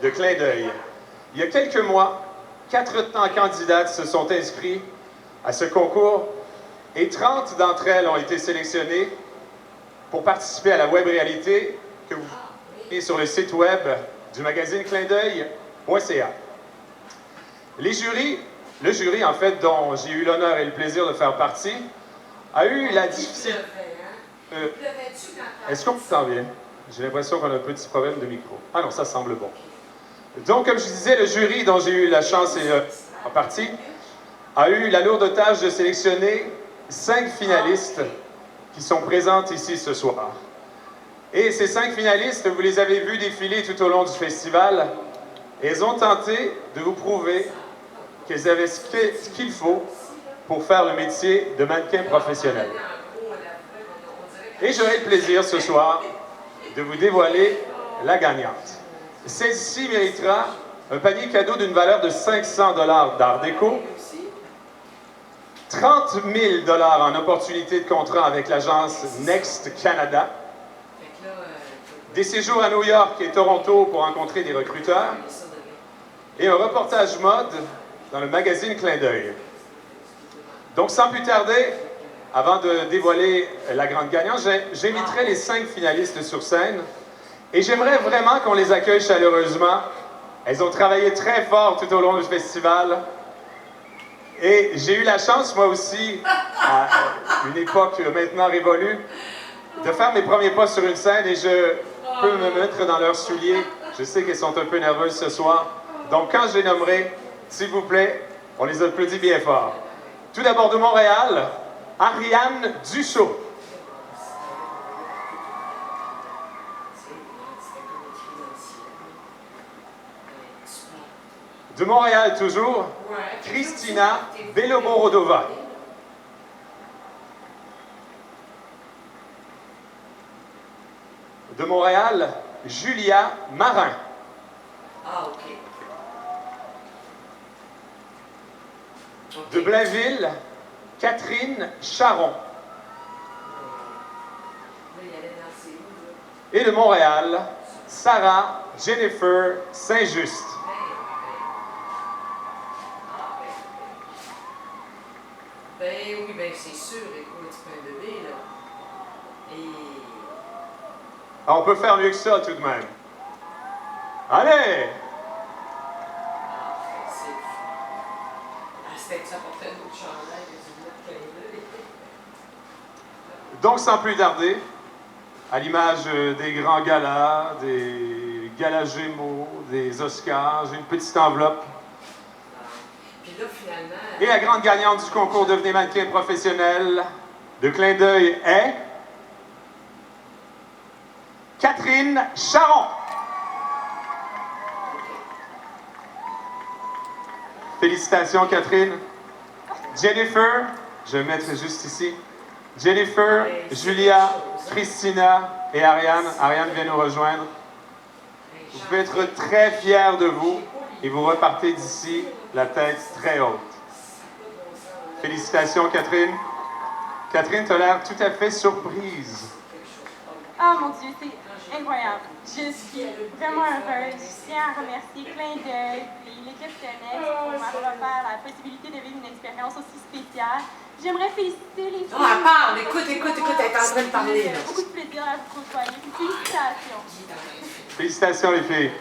de Clin d'œil. Il y a quelques mois, 400 candidates se sont inscrits à ce concours et 30 d'entre elles ont été sélectionnées pour participer à la web-réalité que vous trouvez sur le site web du magazine clindeuil.ca. Le jury en fait, dont j'ai eu l'honneur et le plaisir de faire partie, a eu la difficile... Est-ce qu'on s'en vient? J'ai l'impression qu'on a un petit problème de micro. Ah non, ça semble bon. Donc, comme je disais, le jury dont j'ai eu la chance et en partie a eu la lourde tâche de sélectionner 5 finalistes qui sont présentes ici ce soir. Et ces 5 finalistes, vous les avez vus défiler tout au long du festival. Et elles ont tenté de vous prouver qu'elles avaient ce qu'il faut pour faire le métier de mannequin professionnel. Et j'aurai le plaisir ce soir de vous dévoiler la gagnante. Celle-ci méritera un panier cadeau d'une valeur de 500 $ d'Art Déco, 30 000 $ en opportunité de contrat avec l'agence Next Canada, des séjours à New York et Toronto pour rencontrer des recruteurs, et un reportage mode dans le magazine Clin d'œil. Donc, sans plus tarder, avant de dévoiler la grande gagnante, j'inviterai les 5 finalistes sur scène et j'aimerais vraiment qu'on les accueille chaleureusement. Elles ont travaillé très fort tout au long du festival et j'ai eu la chance, moi aussi, à une époque maintenant révolue, de faire mes premiers pas sur une scène et je peux me mettre dans leurs souliers. Je sais qu'elles sont un peu nerveuses ce soir. Donc, quand je les nommerai, s'il vous plaît, on les applaudit bien fort. Tout d'abord de Montréal, Ariane Dussault. De Montréal toujours, Christina Beloborodova. De Montréal, Julia Marin. Ah, OK. De Blainville, Catherine Charon. Et de Montréal, Sarah Jennifer Saint-Just. Ben oui, ben c'est sûr, écoute, c'est pas un bébé, là. Et... Ah, on peut faire mieux que ça, tout de même. Allez! C'était que ça portait un autre chandail que celui-là de Clin d'œil. Donc, sans plus tarder, à l'image des grands galas, des galas Gémeaux, des Oscars, j'ai une petite enveloppe. Puis là, finalement... Et la grande gagnante du concours Devenez mannequin professionnel de Clin d'œil est... Catherine Charon. Félicitations, Catherine. Jennifer, je vais mettre juste ici. Jennifer, Julia, Christina et Ariane. Ariane vient nous rejoindre. Vous pouvez être très fiers de vous et vous repartez d'ici la tête très haute. Félicitations, Catherine. Catherine, tu as l'air tout à fait surprise. Oh mon Dieu, c'est incroyable. Je suis vraiment heureuse. Je tiens à remercier Clin d'œil et l'équipe Tenex pour m'avoir offert la possibilité de vivre une expérience aussi spéciale. J'aimerais féliciter les filles. Non, elle parle. Écoute, elle est en train de parler. Là. Beaucoup de plaisir à vous côtoyer. Félicitations. Félicitations, les filles.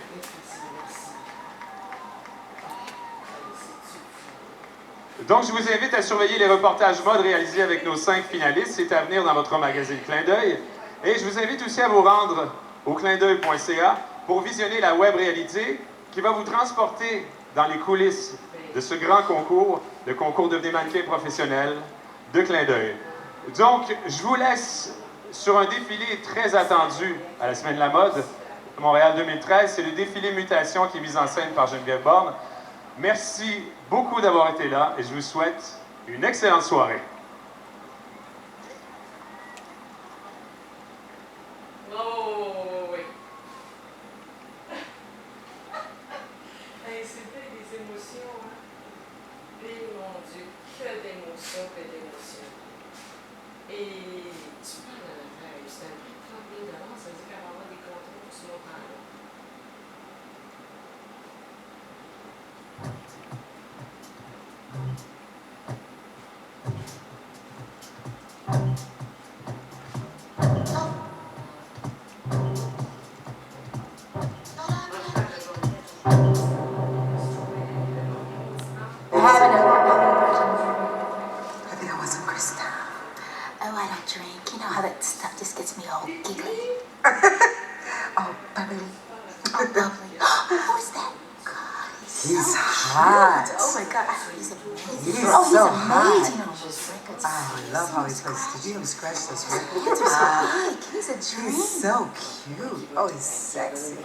Donc, je vous invite à surveiller les reportages mode réalisés avec nos 5 finalistes. C'est à venir dans votre magazine Clin d'œil. Et je vous invite aussi à vous rendre au clindeuil.ca pour visionner la web réalité qui va vous transporter dans les coulisses de ce grand concours, le concours Devenez mannequin professionnel de Clin d'œil. Donc, je vous laisse sur un défilé très attendu à la Semaine de la mode de Montréal 2013. C'est le défilé Mutation qui est mis en scène par Geneviève Borne. Merci beaucoup d'avoir été là et je vous souhaite une excellente soirée. Oh, oui. Hey, c'était des émotions, hein? Et mon Dieu, que d'émotions, que d'émotions. Et tu parles de l'affaire, c'est un prix de 30 000 $, ça veut dire qu'elle va avoir des contrats pour ce montant-là. Oh, I don't drink. You know how that stuff just gets me all giggly. Oh, Beverly. Oh, lovely. Who's that guy? He's hot. Oh my God, he's amazing. He's he's so amazing hot. on those records. I love how he plays. Did you even scratch those records? Hands are so big. He's a dream. He's so cute. Oh, he's sexy.